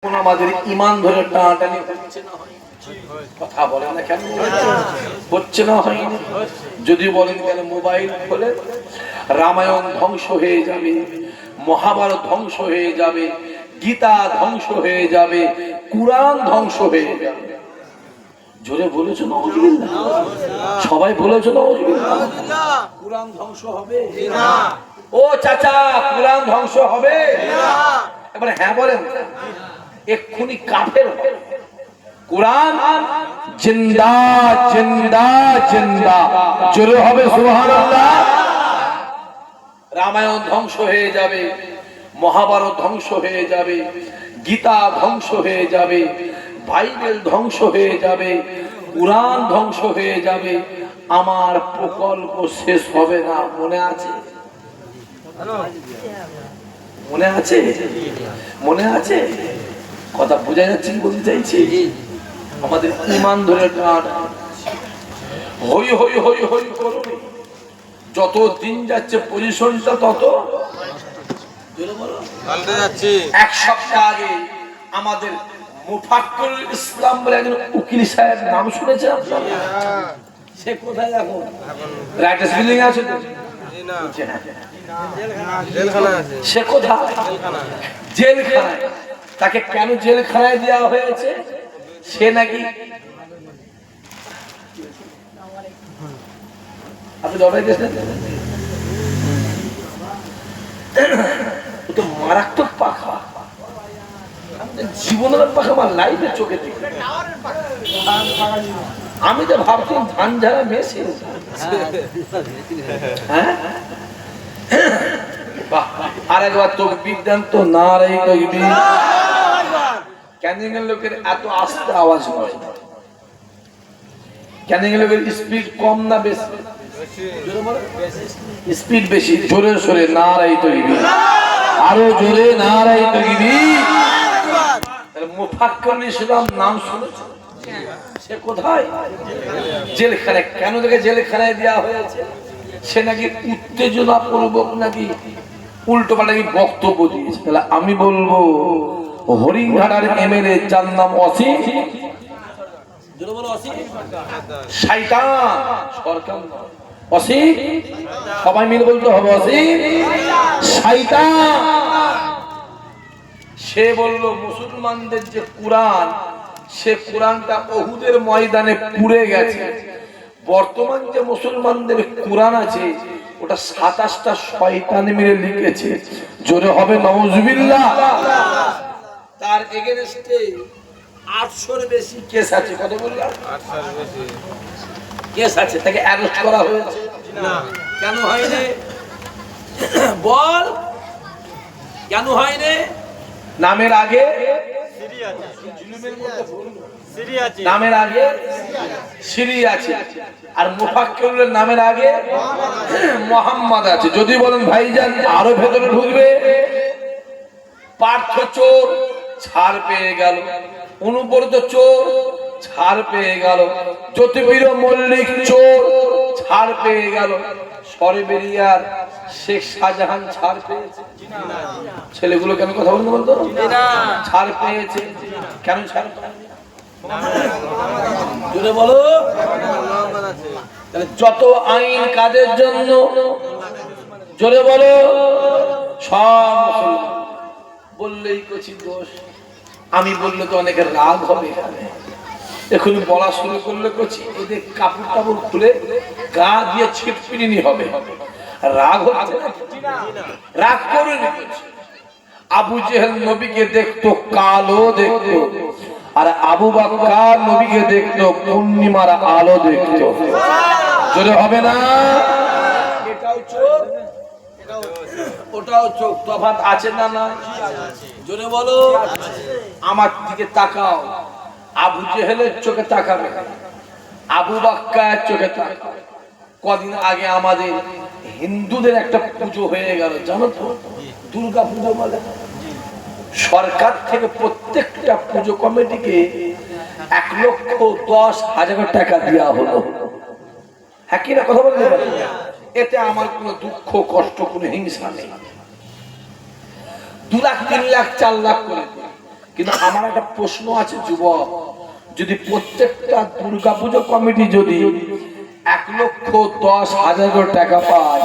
আমাদের ঈমান ধরে টানাটানি হচ্ছে না, কথা বলেন না কেন? হচ্ছে না, হয়নি। যদি বলেন কেন মোবাইল খোলে, রামায়ণ ধ্বংস হয়ে যাবে, মহাভারত ধ্বংস হয়ে যাবে, গীতা ধ্বংস হয়ে যাবে, কুরআন ধ্বংস হয়ে যাবে। জোরে বলেছো নাউজুবিল্লাহ? সবাই বলেছো নাউজুবিল্লাহ? কুরআন ধ্বংস হবে না। ও চাচা, কুরআন ধ্বংস হবে না। এবারে হ্যাঁ বলেন, এক্ষুনি কাফের হবে। কুরআন জিন্দা জিন্দা জিন্দা, জোরে হবে সুবহানাল্লাহ। রামায়ণ ধ্বংস হয়ে যাবে, মহাভারত ধ্বংস হয়ে যাবে, গীতা ধ্বংস হয়ে যাবে, বাইবেল ধ্বংস হয়ে যাবে, কুরআন ধ্বংস হয়ে যাবে, আমার প্রকল্প শেষ হবে না। মনে আছে? মনে আছে? মনে আছে? কথা বোঝা যাচ্ছে কি বলতে চাইছি? আমাদের ঈমান ধরে টান, হই হই হই হই করুন। যত দিন যাচ্ছে পজিশনটা তত পাল্টে যাচ্ছে। এক সপ্তাহ আগে আমাদের মুফাক্কিরুল ইসলাম বলে একজন উকিল সাহেব, নাম শুনেছেন আপনারা? সে কোথায় এখন? রাইটার্স বিল্ডিং আছে তো? না, জেলখানায় আছে। সে কোথায়? জেলখানায়। তাকে কেন জেলখানায় দেওয়া হয়েছে? সে নাকি আপনি দবাই গেছেন তো মারাত্মক পাখা, জীবনের পাখা, আমার লাইফে চোখে দেখি। আমি তো ভাবছি ধান ঝাড়া মেশিন। হ্যাঁ, আর একবার তাকবীর দেন তো, নারে তাকবীর। ক্যানিং এর লোকের এত আস্তে আওয়াজ হয়, ক্যানিং এর লোকের স্পিড কম না বেশি? স্পিড বেশি। জোরে সরে নারে তাকবীর, আরো জোরে নারে তাকবীর। মুফাক্কিরুল ইসলাম নাম শুনেছেন? সে কোথায়? জেলখানায়। কেন তাকে জেলখানায় দেওয়া হয়েছে? সে নাকি উত্তেজনা পূর্বক নাকি উল্টো পাল্টা বক্তব্য দিয়েছে। তাহলে আমি বলবো হরিণঘাটার এমএলএ যার নাম অসীম, শয়তান, সরকার অসীম, সবাই মিলে বলতে হবে অসীম শয়তান। সে বলল মুসলমানদের যে কুরআন, সে কুরআনটা উহুদের ময়দানে পুড়ে গেছে। বর্তমান যে মুসলমানদের কুরআন আছে, ওটা 27টা শয়তান মিলে লিখেছে। জোরে হবে নাউজুবিল্লাহ। তার এগেইনস্টে 800 এর বেশি কেস আছে। কত বললাম? 800 এর বেশি কেস আছে। তাকে অ্যারেস্ট করা হয়েছে না? কেন হয়নি বল? কেন হয়নি? নামের আগে নামের আগে সিরি আছে, আর মুফাক্কিরুলের নামের আগে মুহাম্মদ আছে। যদি বলেন ভাইজান আরো ভেতরে ঢুকবে, পার্থ চোর ছাড় পেয়ে গেল, অনুব্রত চোর ছাড় পেয়ে গেল, জ্যোতিবীর মল্লিক চোর ছাড় পেয়ে গেল, সরবেরিয়ার শেখ শাহজাহান ছাড় পেয়েছে। ছেলেগুলো কেন কথা বলতে বলতো? ছাড় পেয়েছে। কেন ছাড় পেয়েছে? জোরে বলো। যত আইন কাজের জন্য, জোরে বলো, সব বললেই কচি দোষ। আমি বললে তো অনেকের রাগ হবে। এখানে এখন বলা শুরু করলে কচি, এদের কাপড় টাপড় খুলে গা দিয়ে ছিটপিনি হবে। রাগ হচ্ছে না? রাগ করে না। আবু জেহেল নবীকে দেখতো কালো দেখতো, আর আবু বকর নবীকে দেখতো পূর্ণিমার আলো দেখতো। জোরে হবে না? এটাও চোখ, ওটাও চোখ, তফাৎ আছে না? না, জোরে বলো। আমার দিকে তাকাও, আবু জেহেলের চোখে তাকাবে, আবু বকর চোখে তাকাবে। কদিন আগে আমাদের হিন্দুদের একটা পুজো হয়ে গেল, জানো তো? দুর্গা পুজো বলে। সরকার থেকে প্রত্যেকটা পুজো কমিটিকে 1,10,000 টাকা দেওয়া হলো। হ্যাঁ কিনা কথা বলতে পারি? এতে আমার কোনো দুঃখ কষ্ট কোনো হিংসা নেই। 2 লাখ 3 লাখ 4 লাখ করে, কিন্তু আমার একটা প্রশ্ন আছে যুবক, যদি প্রত্যেকটা দুর্গাপুজো কমিটি যদি 1,10,000 টাকা পায়,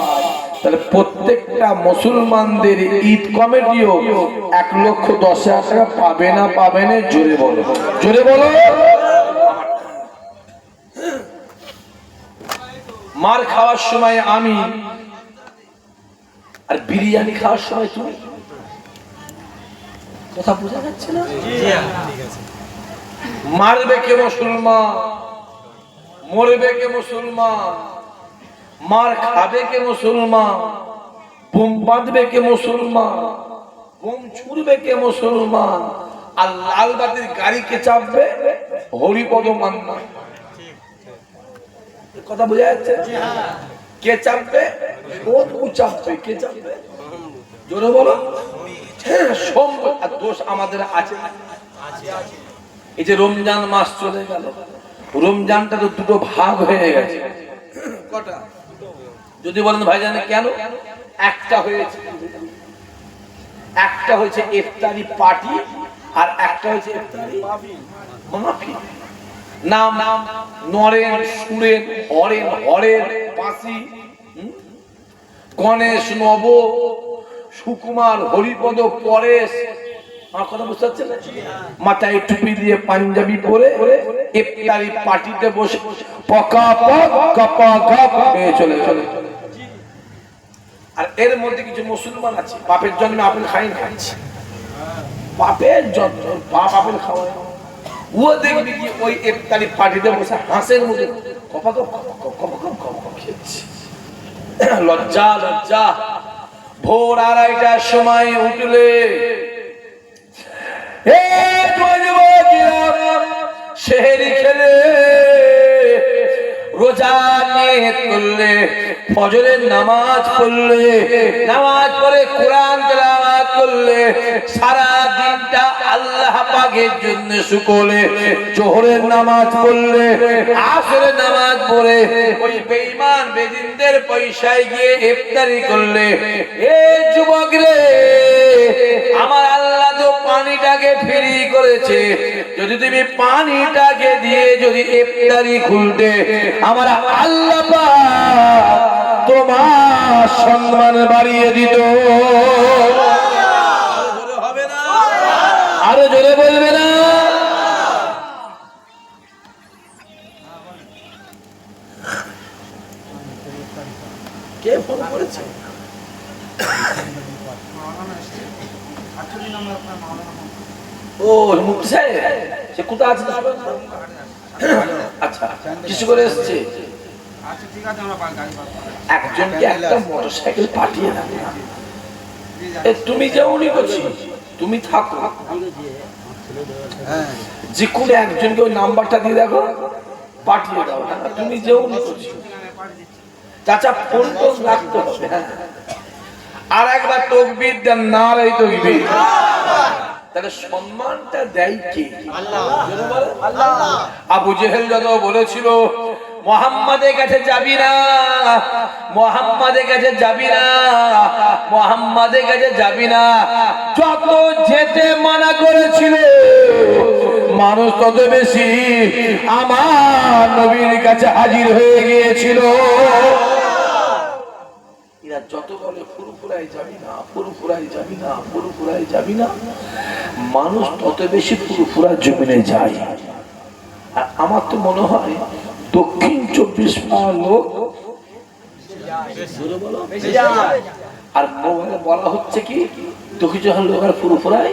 তাহলে প্রত্যেকটা মুসলমানদের ঈদ কমিটিও 1,10,000 টাকা পাবে না পাবে না? জোরে বলো, জোরে বলো। মার খাওয়ার সময় আমি, আর বিরিয়ানি খাওয়ার সময় তুমি। কথা বোঝা যাচ্ছে না? মারবে কে মুসলমান, মরবে কে মুসলমান, মার খাবে কে মুসলমান, বোম বাঁধবে কে মুসলমান, বোম ছুড়বে কে মুসলমান, আর লাল বাতির গাড়ি কে চাপবে? হরিপদ মান্না। কথা বোঝা যাচ্ছে? কে চাপবে? চাপবে। কে চাপবে? জোরে বলো। আর দোষ আমাদের আছে। এই যে রমজান মাস চলে গেল, রমজানটা তো দুটো ভাগ হয়ে গেছে। কটা? যদি বলেন ভাইজান কেন? একটা হয়েছে, একটা হয়েছে ইফতারি পার্টি, আর একটা হয়েছে ইফতারি মাহফিল। নাম নাম নরেন, সুরেন, হরেন, হরেন, পাশি, গণেশ, নব, সুকুমার, হরিপদ, পরেশ। আমার কথা বুঝতে পারছেন? মাথায় টুপি দিয়ে পাঞ্জাবি পরে ইফতারি পার্টিতে বসে চলে চলে। আর এর মধ্যে কিছু মুসলমান আছে বাপের জন্য আপেল খাচ্ছে, বাপের জন্য বাপ আপেল খাওয়ায়। ও দেখবি কি ওই ইফতারি পার্টিতে বসে হাঁসের মধ্যে খেয়েছে। লজ্জা লজ্জা। ভোর 2:30টার সময় উঠলে সেহরি খেলে, রোজা নিয়ত করলে, ফজরের নামাজ পড়লে, নামাজ পড়ে কোরআন তেলাওয়াত করলে, সারা দিনটা আল্লাহ পাকের জন্য শুকলে, জোহরের নামাজ পড়লে, আসরের নামাজ পড়ে ওই বেঈমান বেদিনদের পয়সায় গিয়ে ইফতারি করলে, এ যুবক রে, আমার আল্লাহ তো পানিটাকে ফ্রি করেছে, যদি তুমি পানিটাকে দিয়ে যদি ইফতারি খুলতে, আমার আল্লাহ পাক তোমার সম্মান বাড়িয়ে দিত। হবে না? আরো জোরে বলবে না? কে ফোন করেছে? ও মুক্তি সাহেব, সে কোথায় আছে? আচ্ছা, কিছু করে এসছে। একজনকে একটা মোটরসাইকেল পাঠিয়ে দেবে। তুমি যাওনি করছি, তুমি থাকো, যে কোনো একজনকে ওই নাম্বারটা দিয়ে দেখো, পাঠিয়ে দাও। তুমি যাওনি করছি, চাচা ফোন টোন রাখতে হবে। আর একবার তকবীর দেন, নারে তকবীর। তাহলে সম্মানটা দেয় কে? আল্লাহ। আবু জেহেল যত বলেছিল মুহাম্মাদের কাছে যাবি না, মুহাম্মাদের কাছে যাবি না, মুহাম্মাদের কাছে যাবি না, যত যেতে মানা করেছিল, মানুষ তত বেশি আমার নবীর কাছে হাজির হয়ে গিয়েছিল। এরা যত বলে ফুরফুরাই যাবি না, ফুরফুরাই যাবি না, ফুরফুরাই যাবি না, মানুষ তত বেশি ফুরফুরা জমিনে যায়। আর আমার তো মনে হয় দক্ষিণ 24 পরগনার লোক, আর মোবাইলে বলা হচ্ছে কি দক্ষিণ লোক আর ফুরফুরাই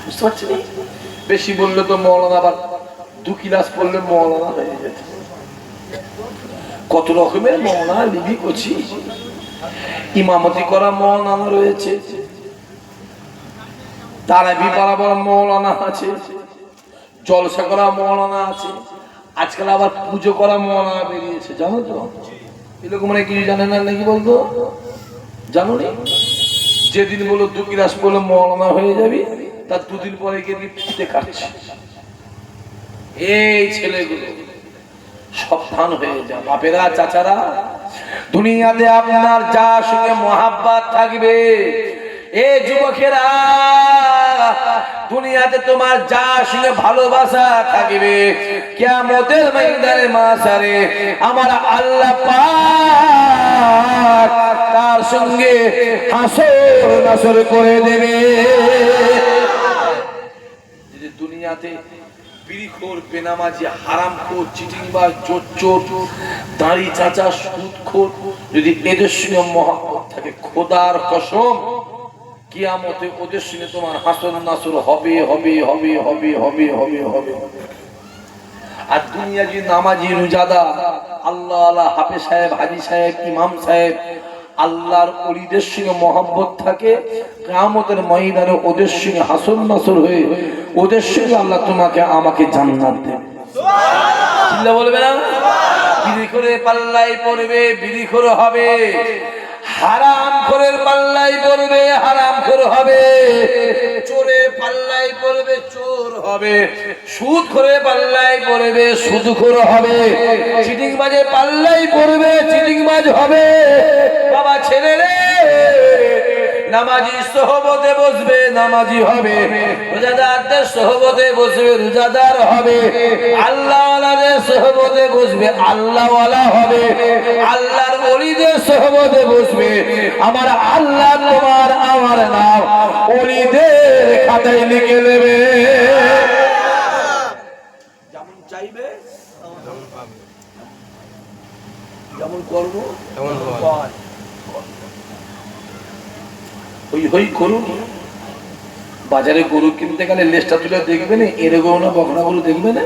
বুঝতে পারছি। বেশি বললে তো মৌলানা, আবার 2 ক্লাস পড়লে মৌলানা হয়ে যেত। কত রকমের মৌলানা লিবি করছি, ইমামতি করা মৌলানা রয়েছে, তারাবি বরাবর মৌলানা আছে, জলসা করা মৌলানা আছে, আজকাল আবার পুজো করা মৌলানা বেরিয়েছে, জানো তো? এরকম মানে কিছু জানে না নাকি বলতো? জানো নি? যেদিন বলো 2 ক্লাস পড়লে মৌলানা হয়ে যাবি, তার 2 দিন পরে গিয়ে পিঠে কাটছে। এই ছেলেগুলো সাবধান হয়ে যা। বাপেরা, চাচারা, দুনিয়াতে আপনার যার সঙ্গে মহাব্বত থাকবে, এ যুবকেরা, দুনিয়াতে তোমার যার সঙ্গে ভালোবাসা থাকবে, কিয়ামতের ময়দানে মাসারে আমার আল্লাহ পাক তার সঙ্গে হাসর নাসর করে দেবে। যদি দুনিয়াতে বিড়িখোর, বেনামাজি, হারামখোর, চিটিংবাজ, চোর, দাড়ি চাচা, সুদখোর, যদি এদের সঙ্গে মহব্বত থাকে, খোদার কসম কিয়ামতে ওদের সঙ্গে তোমার হাসর নাসর হবে হবে হবে হবে হবে হবে হবে। আর দুনিয়া যদি নামাজি, রোজাদা, আল্লাহ আল্লাহ, হাফেজ সাহেব, হাজি সাহেব, ইমাম সাহেব, আল্লাহর ওলিদের সঙ্গে মহব্বত থাকে, কিয়ামতের ময়দানে ওদের সঙ্গে হাসর নাসর হয়ে ওদের সঙ্গে আল্লাহ তোমাকে আমাকে জান্নাত দেবে। চিল্লা বলবে না? বিড়ি করে পাল্লাই পড়বে, বিড়ি করে হবে। হারাম খোরের পাল্লাই পড়বে, হারাম খোর হবে। চোরের পাল্লাই পড়বে, চোর হবে। সুদ খোরে পাল্লাই পড়বে, সুদ খোর হবে। চিটিংবাজে পাল্লাই পড়বে, চিটিংবাজ হবে। বাবা ছেলে রে, নামাজি সোহবতে বসবে, নামাজি হবে। রোজাদারদের সোহবতে বসবে, রোজাদার হবে। আল্লাহওয়ালাদের সোহবতে বসবে, আল্লাহওয়ালা হবে। আল্লাহর ওলিদের সোহবতে বসবে, আমার আল্লাহ তোমার আমার নাম ওলিদের খাতায় লিখে দেবে। যেমন চাইবে যেমন করবো তেমন পায়। হই হই করুন। বাজারে গরু কিনতে গেলে লেজটা তুলে দেখবে না, এরকম না বকনা গরু দেখবে না,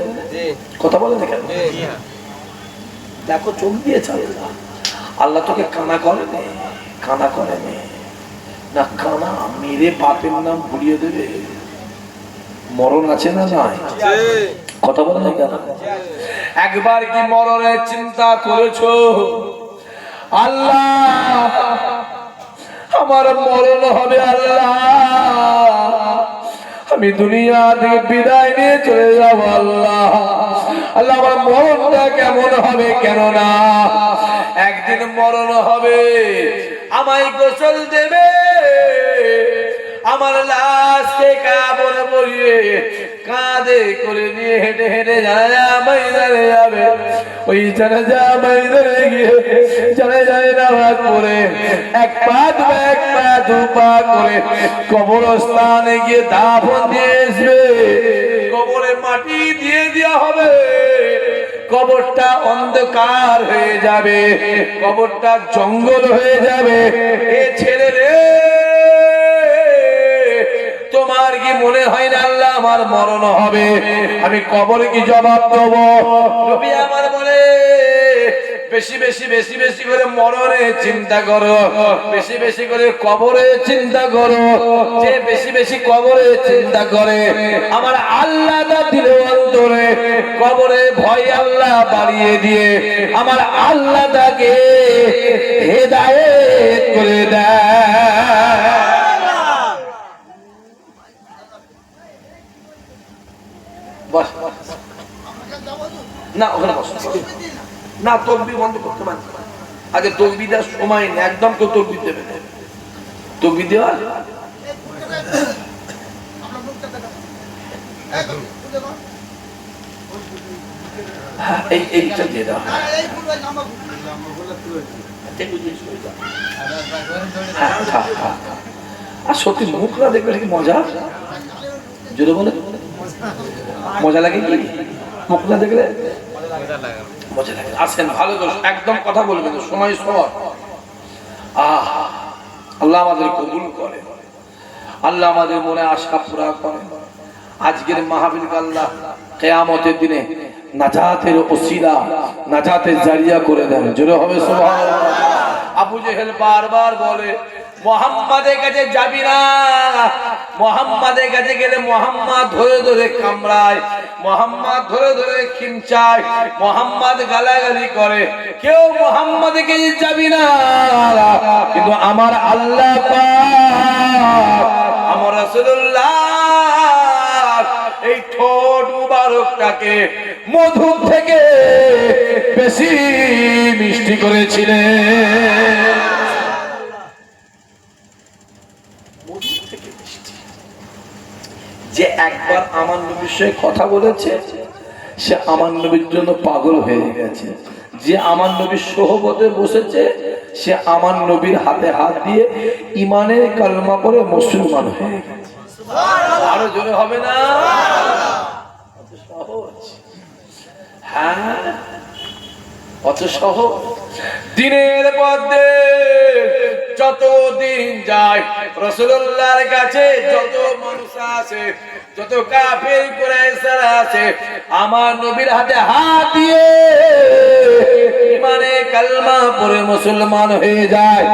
কথা বলে দেখেন, দেখো চোখ দিয়ে চালে। আল্লাহ তোকে কানা করে নে, কানা করে নে না, কানা মেরে বাপের নাম ভুলিয়ে দেবে। মরণ আছে না নাই? কথা বলে না কেন? একবার কি মরণের চিন্তা করেছো? আল্লাহ আমার মরণ হবে, আল্লাহ আমি দুনিয়া থেকে বিদায় নিয়ে চলে যাব, আল্লাহ আল্লাহ আমার মরণটা কেমন হবে? কেননা একদিন মরণ হবে, আমায় গোসল দেবে, আমার লাশকে কাপড় পরিয়ে কাঁধে করে নিয়ে হেঁটে হেঁটে জানাজা ময়দানে যাবে। ওই জানাজা ময়দানে গিয়ে জানাজায় নামাজ পড়ে এক পা দু পা করে কবরস্থানে গিয়ে দাফন দিয়ে আসবে। কবরে মাটি দিয়ে দেওয়া হবে, কবরটা অন্ধকার হয়ে যাবে, কবরটা জঙ্গল হয়ে যাবে। এ ছেলে রে, তোমার কি মনে হয় না আল্লাহ আমার মরণ হবে? আমি কবরে কি জবাব দেবো? নবী আমার বলে, বেশি বেশি বেশি বেশি করে মরণে চিন্তা করো, বেশি বেশি করে কবরে চিন্তা করো। যে বেশি বেশি কবরে চিন্তা করে আমার আল্লাহ তার দিলে অন্তরে কবরে ভয় আল্লাহ বাড়িয়ে দিয়ে আমার আল্লাহ তাকে হেদায়েত করে দেয়। না ওখানে বসো না, তকবির বন্ধ করতে পারছি। আগে তকবির দেওয়ার সময় নেই, একদম কেউ তকবির দেবে না। তকবির দেওয়া এইটা দিয়ে দেওয়া। আর সত্যি মুখরা দেখবে কি মজা, যদি বলে মজা লাগে কি? মুখ না দেখলে মজা লাগে। আসেন ভালো করে একদম কথা বলবেন, সময় সর। আল্লাহ আমাদের কবুল করে, আল্লাহ আমাদের মনে আশা পুরা করে। আজকের মাহফিলকে আল্লাহ কিয়ামতের দিনে নাজাতের ওসিলা, নাজাতের জারিয়া করে দেন। জোরে হবে সুবহানাল্লাহ। আবু জেহেল বারবার বলে মুহাম্মাদের কাছে যাবি না, মুহাম্মাদের কাছে গেলে মুহাম্মদ ধরে ধরে কামড়ায়, মুহাম্মদ ধরে ধরে খিমচায়, মুহাম্মদ গালাগালি করে। কেউ মুহাম্মাদের কাছে যাবি না, কিন্তু আমার আল্লাহ পাক, আমার রাসূলুল্লাহ এই ঠোঁট মুবারকটাকে মধু থেকে বেশি মিষ্টি করেছিলেন। যে একবার আমার নবীর সঙ্গে কথা বলেছে সে আমার নবীর জন্য পাগল হয়ে গেছে। যে আমার নবীর সোহবতে বসেছে সে আমার নবীর হাতে হাত দিয়ে ইমানের কালমা পড়ে মুসলমান হয়ে গেছে। আরো জোরে হবে না? সহজ। হ্যাঁ, অত সহজ। দিনের মধ্যে যত দিন যায় রাসূলুল্লাহর কাছে যত মানুষ আসে, যত কাফের কুরাইশরা আছে, আমার নবীর হাতে হাত দিয়ে ইমানে কালমা পড়ে মুসলমান হয়ে যায়।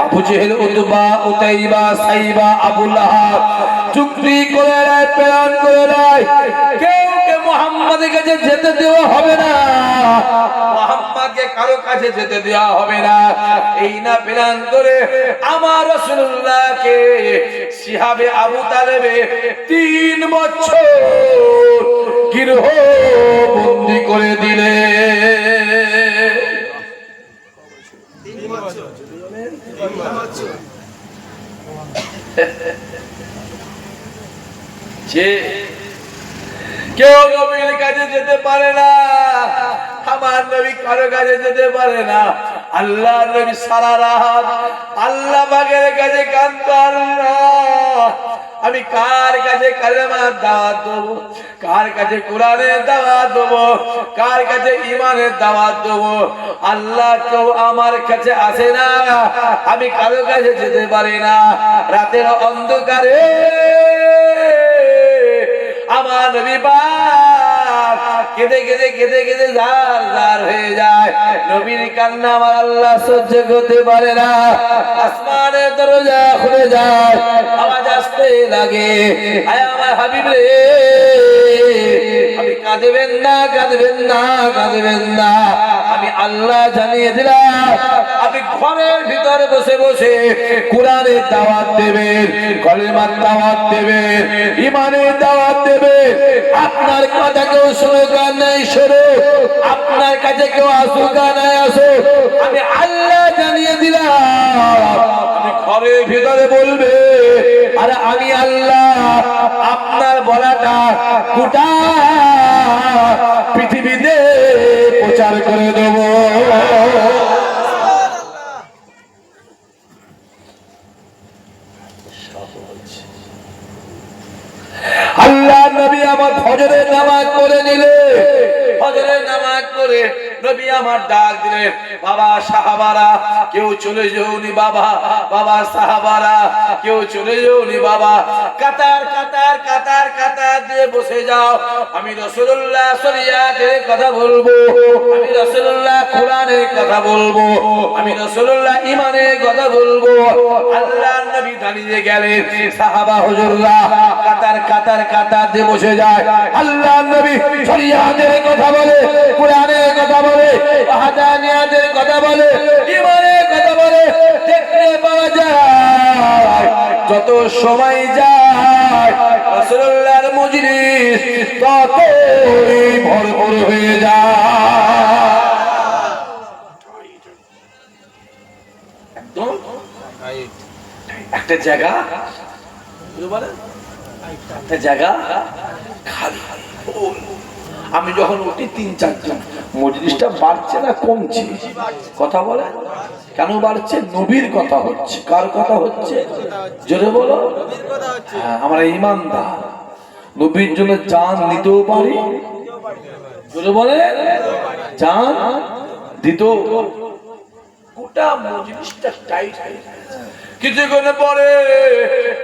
আবু জেহেল, উতবা, উতাইবা, সাইবা, আবু লাহাব চুক্তি করে নেয়, প্ল্যান করে নেয়, কেউ মুহাম্মাদের কাছে যেতে দেওয়া হবে না, মুহাম্মাদকে কারো কাছে যেতে দেওয়া হবে না। এই না প্ল্যান করে আমার রাসূলুল্লাহকে সিহাবে আবু তালেবে 3 বছর গৃহ বন্দী করে দিলে। যে কেউ নবীর কাছে যেতে পারে না, আমার নবী কারো কাছে যেতে পারে না। আল্লাহ নবী সারা রাত আল্লাহ পাকের কাছে কাঁদতো, আল্লাহ আমি কার কাছে কালেমার দাওয়াত দেবো, কার কাছে কোরআনের দাওয়াত দেবো, কার কাছে ঈমানের দাওয়াত দেবো। আল্লাহ কেউ আমার কাছে আসে না, আমি কারো কাছে যেতে পারি না। রাতের অন্ধকারে আমার নবী পাক কেঁদে কেঁদে কেঁদে কেঁদে জার জার হয়ে যায়। নবীর কান্না আমার আল্লাহ সহ্য করতে পারে না। আসমানের দরজা খুলে যায়, আওয়াজ আসতে লাগে, আয় আমার হাবিব রে, আপনি কাঁদবেন না, কাঁদবেন না, কাঁদবেন না। আমি আল্লাহ জানিয়ে দিলাম আপনি ঘরের ভিতরে বসে বসে কোরআনের দাওয়াত দেবেন, কলেমার দাওয়াত দেবেন, ঈমানের দাওয়াত দেবেন। আপনার কথা কেউ শুনুক আর নাই শুনুক, আপনার কাছে কেউ আসুক আর নাই আসুক, আমি আল্লাহ জানিয়ে দিলাম আপনি ঘরের ভিতরে বলবে, আরে আমি আল্লাহ আপনার বলাটা গোটা পৃথিবীতে প্রচার করে দেব। আল্লাহ নবী আমার ফজরের নামাজ পড়ে নিলে, ফজরের নামাজ পড়ে নবী আমার ডাক দিলেন, বাবা সাহাবারা কেউ চলে যাওনি, বাবা বাবা সাহাবারা কেউ চলে যাওনি, বাবা কাতার কাতার কাতার কাতার দিয়ে বসে যাও। আমি রাসূলুল্লাহ শরিয়াতের কথা বলবো, আমি রাসূলুল্লাহ কোরআনের কথা বলবো, আমি রাসূলুল্লাহ ঈমানের কথা বলবো। আল্লাহর নবী দাঁড়িয়ে গেলেন, সাহাবা হুজুররা কাতার কাতার কাতার দিয়ে বসে যায়। আল্লাহর নবী শরিয়াতের কথা বলে, কোরআনের কথা বলে, ওয়াহদানিয়াতের কথা বলে, ঈমানের কথা বলে। দেখতে পাওয়া যায় যত সময় যায় রাসূলুল্লাহর মজলিস ততই ভরপুর হয়ে যায়। একদম একটা জায়গা, একটা জায়গা খালি। আমি যখন উঠি 3-4 জন, মজলিসটা বাড়ছে না কমছে? কথা বলে কেন বাড়ছে? নবীর কথা হচ্ছে। কার কথা হচ্ছে? জোরে বলো। হ্যাঁ, আমরা ঈমানদার, নবীর জন্য জান নিতেও পারি। জোরে বলে, জান দিতেও। গোটা মজলিসটা টাইট হয়ে যায়। কিছুক্ষণ পরে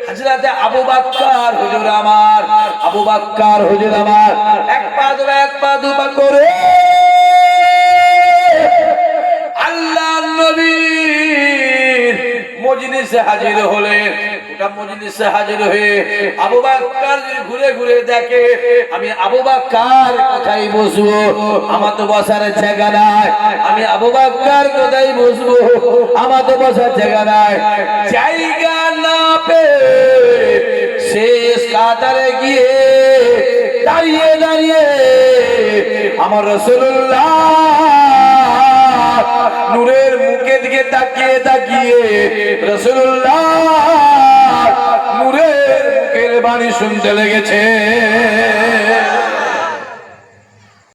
হযরতে আবু বকর হুজুর আমার, আবু বকর হুজুর আমার এক পা দুপা করে আল্লাহর নবীর মজলিসে হাজির হলেন। গোটা মজলিসে হাজির হয়ে আবু বকর ঘুরে ঘুরে দেখে আমি আবু বকর কোথায় বসবো, আমার তো বসার জায়গা নাই, আমি আবু বকর কোথায় বসবো, আমার তো বসার জায়গা নাই। জায়গা না পেয়ে শেষ কাতারে গিয়ে দাঁড়িয়ে দাঁড়িয়ে আমার রাসূলুল্লাহ নূরের মুখের দিকে তাকিয়ে তাকিয়ে রাসূলুল্লাহ নূরের লোকের বাণী শুনতে লেগেছে।